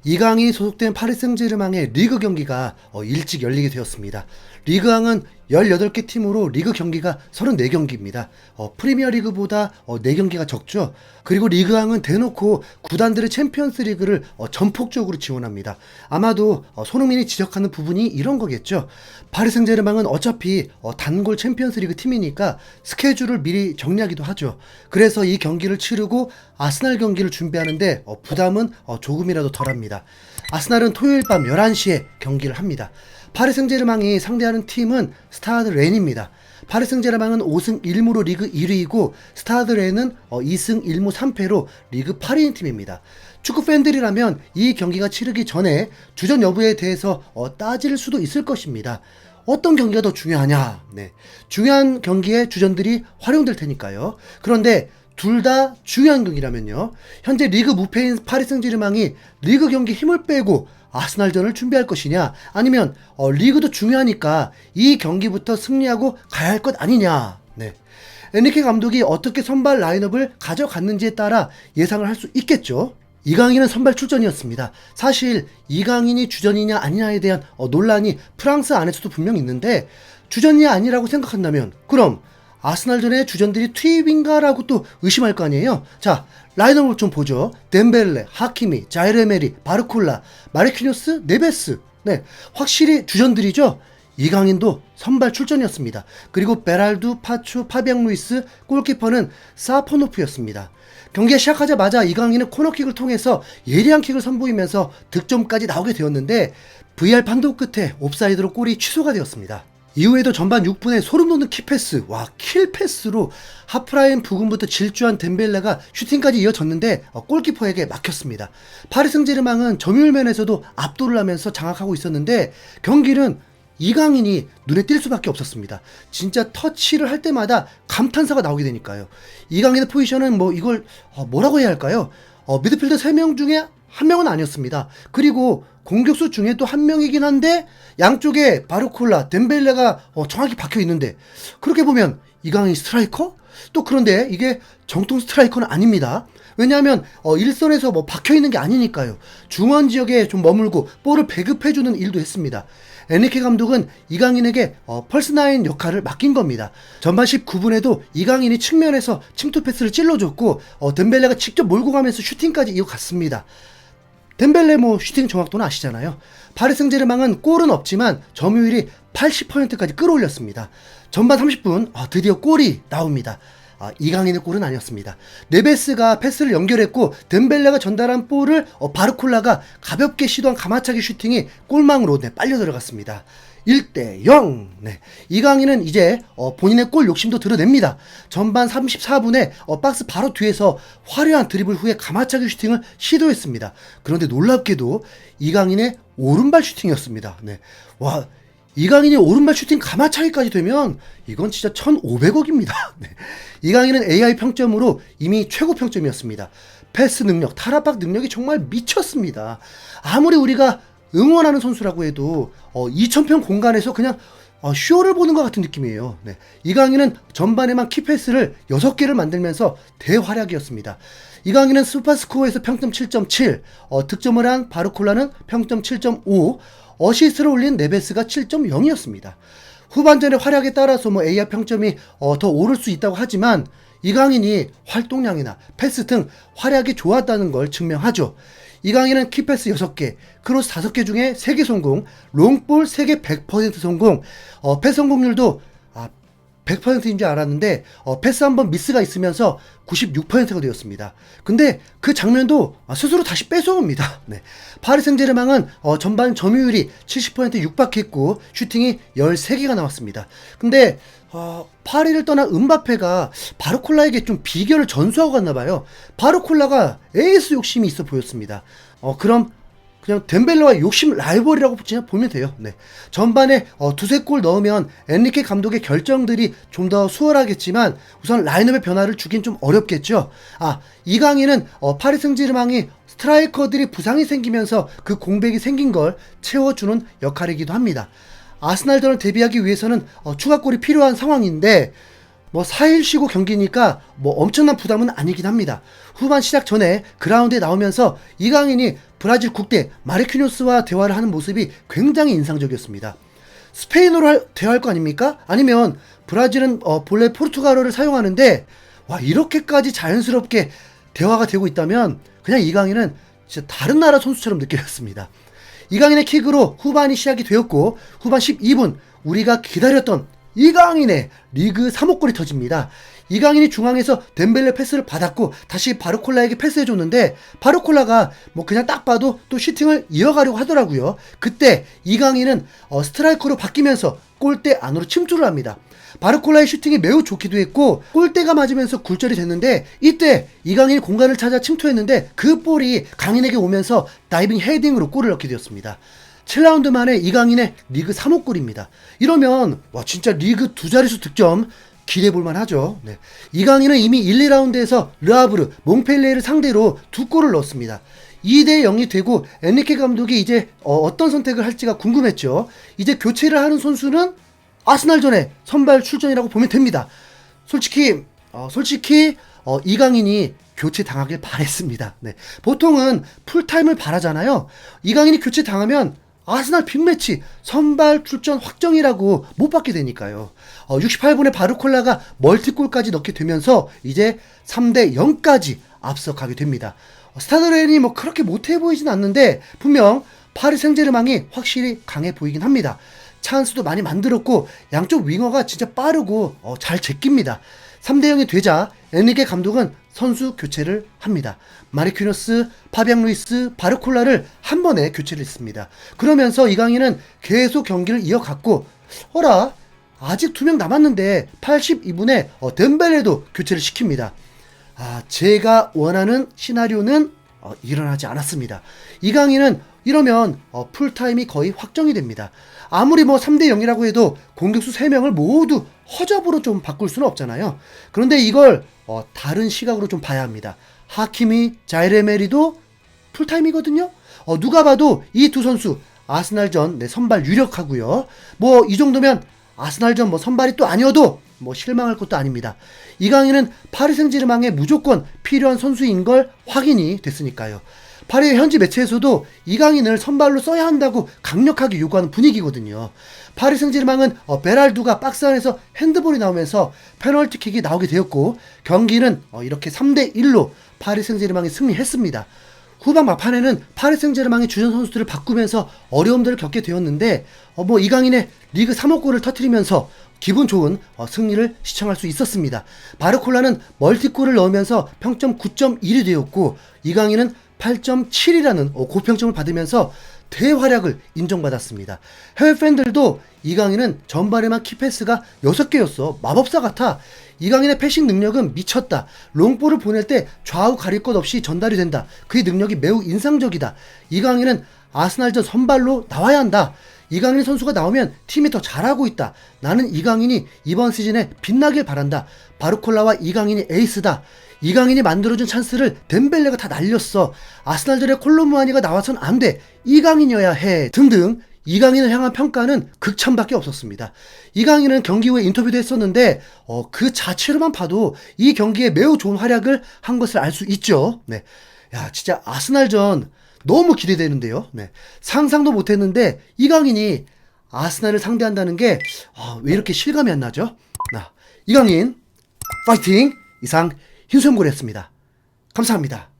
이강인이 소속된 파리 생제르맹의 리그 경기가 일찍 열리게 되었습니다. 리그왕은 18개 팀으로 리그 경기가 34경기입니다. 프리미어 리그보다 4경기가 적죠. 그리고 리그왕은 대놓고 구단들의 챔피언스 리그를 전폭적으로 지원합니다. 아마도 손흥민이 지적하는 부분이 이런 거겠죠. 파리 생제르맹은 어차피 단골 챔피언스 리그 팀이니까 스케줄을 미리 정리하기도 하죠. 그래서 이 경기를 치르고 아스날 경기를 준비하는데 부담은 조금이라도 덜합니다. 아스날은 토요일 밤 11시에 경기를 합니다. 파리 생제르맹이 상대하는 팀은 스타드 렌입니다. 파리 생제르맹은 5승 1무로 리그 1위이고 스타드 렌은 2승 1무 3패로 리그 8위인 팀입니다. 축구 팬들이라면 이 경기가 치르기 전에 주전 여부에 대해서 따질 수도 있을 것입니다. 어떤 경기가 더 중요하냐? 네. 중요한 경기에 주전들이 활용될 테니까요. 그런데 둘 다 중요한 경기라면요. 현재 리그 무패인 파리 생제르맹이 리그 경기 힘을 빼고 아스날전을 준비할 것이냐, 아니면 리그도 중요하니까 이 경기부터 승리하고 가야 할 것 아니냐. 네. 엔리케 감독이 어떻게 선발 라인업을 가져갔는지에 따라 예상을 할 수 있겠죠. 이강인은 선발 출전이었습니다. 사실 이강인이 주전이냐 아니냐에 대한 논란이 프랑스 안에서도 분명 있는데, 주전이 아니라고 생각한다면 그럼 아스날전에 주전들이 투입인가라고 또 의심할 거 아니에요. 자, 라인업을 좀 보죠. 덴벨레, 하키미, 자이르에메리, 바르콜라, 마르키뉴스, 네베스. 네, 확실히 주전들이죠. 이강인도 선발 출전이었습니다. 그리고 베랄두, 파추, 파비앙 루이스, 골키퍼는 사포노프였습니다. 경기가 시작하자마자 이강인은 코너킥을 통해서 예리한 킥을 선보이면서 득점까지 나오게 되었는데 VR 판독 끝에 옵사이드로 골이 취소가 되었습니다. 이후에도 전반 6분에 소름돋는 킥패스, 킬패스로 하프라인 부근부터 질주한 덴벨레가 슈팅까지 이어졌는데 골키퍼에게 막혔습니다. 파리 생제르맹은 점유율면에서도 압도를 하면서 장악하고 있었는데 경기는 이강인이 눈에 띌 수밖에 없었습니다. 진짜 터치를 할 때마다 감탄사가 나오게 되니까요. 이강인의 포지션은 이걸 뭐라고 해야 할까요? 미드필더 3명 중에 한 명은 아니었습니다. 그리고 공격수 중에 또 한 명이긴 한데 양쪽에 바르콜라, 덴벨레가 정확히 박혀 있는데, 그렇게 보면 이강인 스트라이커? 또 그런데 이게 정통 스트라이커는 아닙니다. 왜냐하면 일선에서 박혀 있는 게 아니니까요. 중원 지역에 좀 머물고 볼을 배급해주는 일도 했습니다. 엔리케 감독은 이강인에게 펄스9 역할을 맡긴 겁니다. 전반 19분에도 이강인이 측면에서 침투 패스를 찔러줬고 덴벨레가 직접 몰고 가면서 슈팅까지 이어갔습니다. 덴벨레 슈팅 정확도는 아시잖아요. 파리 생제르맹은 골은 없지만 점유율이 80%까지 끌어올렸습니다. 전반 30분 드디어 골이 나옵니다. 이강인의 골은 아니었습니다. 네베스가 패스를 연결했고 덴벨레가 전달한 볼을 바르콜라가 가볍게 시도한 가마차기 슈팅이 골망으로 빨려 들어갔습니다. 1대0. 네. 이강인은 이제 본인의 골 욕심도 드러냅니다. 전반 34분에 박스 바로 뒤에서 화려한 드리블 후에 가마차기 슈팅을 시도했습니다. 그런데 놀랍게도 이강인의 오른발 슈팅이었습니다. 네. 와, 이강인이 오른발 슈팅 가마차기까지 되면 이건 진짜 1,500억입니다. 네. 이강인은 AI 평점으로 이미 최고 평점이었습니다. 패스 능력, 탈압박 능력이 정말 미쳤습니다. 아무리 우리가 응원하는 선수라고 해도 2,000평 공간에서 그냥 쇼를 보는 것 같은 느낌이에요. 네. 이강인은 전반에만 키패스를 6개를 만들면서 대활약이었습니다. 이강인은 슈퍼스코어에서 평점 7.7, 득점을 한 바르콜라는 평점 7.5, 어시스트를 올린 네베스가 7.0이었습니다. 후반전의 활약에 따라서 AR 평점이 더 오를 수 있다고 하지만 이강인이 활동량이나 패스 등 활약이 좋았다는 걸 증명하죠. 이강인은 키패스 6개, 크로스 5개 중에 3개 성공, 롱볼 3개 100% 성공, 패스 성공률도 100%인 줄 알았는데 패스 한번 미스가 있으면서 96%가 되었습니다. 근데 그 장면도 스스로 다시 뺏어옵니다. 네. 파리 생제르맹은 전반 점유율이 70% 육박했고 슈팅이 13개가 나왔습니다. 근데 파리를 떠난 음바페가 바르콜라에게 좀 비결을 전수하고 갔나봐요. 바르콜라가 에이스 욕심이 있어 보였습니다. 그럼 그냥 덴벨레와 욕심 라이벌이라고 보면 돼요. 네. 전반에 두세 골 넣으면 엔리케 감독의 결정들이 좀 더 수월하겠지만 우선 라인업의 변화를 주긴 좀 어렵겠죠. 이강인은 파리 생제르맹이 스트라이커들이 부상이 생기면서 그 공백이 생긴 걸 채워주는 역할이기도 합니다. 아스날전을 대비하기 위해서는 추가골이 필요한 상황인데 뭐 4일 쉬고 경기니까 뭐 엄청난 부담은 아니긴 합니다. 후반 시작 전에 그라운드에 나오면서 이강인이 브라질 국대 마르키뇨스와 대화를 하는 모습이 굉장히 인상적이었습니다. 스페인어로 대화할 거 아닙니까? 아니면 브라질은 본래 포르투갈어를 사용하는데 와, 이렇게까지 자연스럽게 대화가 되고 있다면 그냥 이강인은 진짜 다른 나라 선수처럼 느껴졌습니다. 이강인의 킥으로 후반이 시작이 되었고 후반 12분 우리가 기다렸던 이강인의 리그 3호 골이 터집니다. 이강인이 중앙에서 덴벨레 패스를 받았고 다시 바르콜라에게 패스해줬는데 바르콜라가 뭐 그냥 딱 봐도 또 슈팅을 이어가려고 하더라고요. 그때 이강인은 스트라이커로 바뀌면서 골대 안으로 침투를 합니다. 바르콜라의 슈팅이 매우 좋기도 했고 골대가 맞으면서 굴절이 됐는데 이때 이강인이 공간을 찾아 침투했는데 그 볼이 강인에게 오면서 다이빙 헤딩으로 골을 넣게 되었습니다. 7라운드 만에 이강인의 리그 3호 골입니다. 이러면 와 진짜 리그 두 자릿수 득점 기대해볼만 하죠. 네. 이강인은 이미 1, 2라운드에서 르하브르, 몽펠리에를 상대로 두 골을 넣었습니다. 2대 0이 되고 엔리케 감독이 이제 어떤 선택을 할지가 궁금했죠. 이제 교체를 하는 선수는 아스날전에 선발 출전이라고 보면 됩니다. 솔직히 이강인이 교체 당하길 바랬습니다. 네. 보통은 풀타임을 바라잖아요. 이강인이 교체 당하면 아스날 빅매치 선발 출전 확정이라고 못 받게 되니까요. 68분에 바르콜라가 멀티골까지 넣게 되면서 이제 3대 0까지 앞서가게 됩니다. 스타드렌이 뭐 그렇게 못해 보이진 않는데 분명 파리 생제르맹이 확실히 강해 보이긴 합니다. 찬스도 많이 만들었고 양쪽 윙어가 진짜 빠르고 잘 제낍니다. 3대 0이 되자 엔리케 감독은 선수 교체를 합니다. 마르키노스, 파비앙 루이스, 바르콜라를 한 번에 교체를 했습니다. 그러면서 이강인은 계속 경기를 이어갔고 아직 2명 남았는데 82분에 덴벨레도 교체를 시킵니다. 제가 원하는 시나리오는 일어나지 않았습니다. 이강인은 이러면 풀타임이 거의 확정이 됩니다. 아무리 뭐 3대 0이라고 해도 공격수 3명을 모두 허접으로 좀 바꿀 수는 없잖아요. 그런데 이걸 다른 시각으로 좀 봐야 합니다. 하키미, 자이레메리도 풀타임이거든요. 누가 봐도 이 두 선수 아스날전 선발 유력하고요. 뭐 이 정도면 아스날전 뭐 선발이 또 아니어도 뭐 실망할 것도 아닙니다. 이강인은 파리 생제르맹에 무조건 필요한 선수인 걸 확인이 됐으니까요. 파리의 현지 매체에서도 이강인을 선발로 써야 한다고 강력하게 요구하는 분위기거든요. 파리 생제르맹은 베랄두가 박스 안에서 핸드볼이 나오면서 페널티킥이 나오게 되었고 경기는 이렇게 3대 1로 파리 생제르맹이 승리했습니다. 후반 막판에는 파리 생제르맹의 주전 선수들을 바꾸면서 어려움들을 겪게 되었는데 뭐 이강인의 리그 3호 골을 터뜨리면서 기분 좋은 승리를 시청할 수 있었습니다. 바르콜라는 멀티골을 넣으면서 평점 9.1이 되었고 이강인은 8.7이라는 고평점을 받으면서 대활약을 인정받았습니다. 해외 팬들도 이강인은 전반에만 키패스가 6개였어. 마법사 같아. 이강인의 패싱 능력은 미쳤다. 롱볼을 보낼 때 좌우 가릴 것 없이 전달이 된다. 그의 능력이 매우 인상적이다. 이강인은 아스날전 선발로 나와야 한다. 이강인 선수가 나오면 팀이 더 잘하고 있다. 나는 이강인이 이번 시즌에 빛나길 바란다. 바르콜라와 이강인이 에이스다. 이강인이 만들어준 찬스를 덴벨레가 다 날렸어. 아스날전에 콜로무아니가 나와선 안 돼. 이강인이어야 해. 등등 이강인을 향한 평가는 극찬밖에 없었습니다. 이강인은 경기 후에 인터뷰도 했었는데 그 자체로만 봐도 이 경기에 매우 좋은 활약을 한 것을 알 수 있죠. 네. 야, 진짜 아스날전 너무 기대되는데요. 네. 상상도 못했는데 이강인이 아스날을 상대한다는 게 왜 이렇게 실감이 안 나죠? 이강인 파이팅! 이상 hin수염고래였습니다. 감사합니다.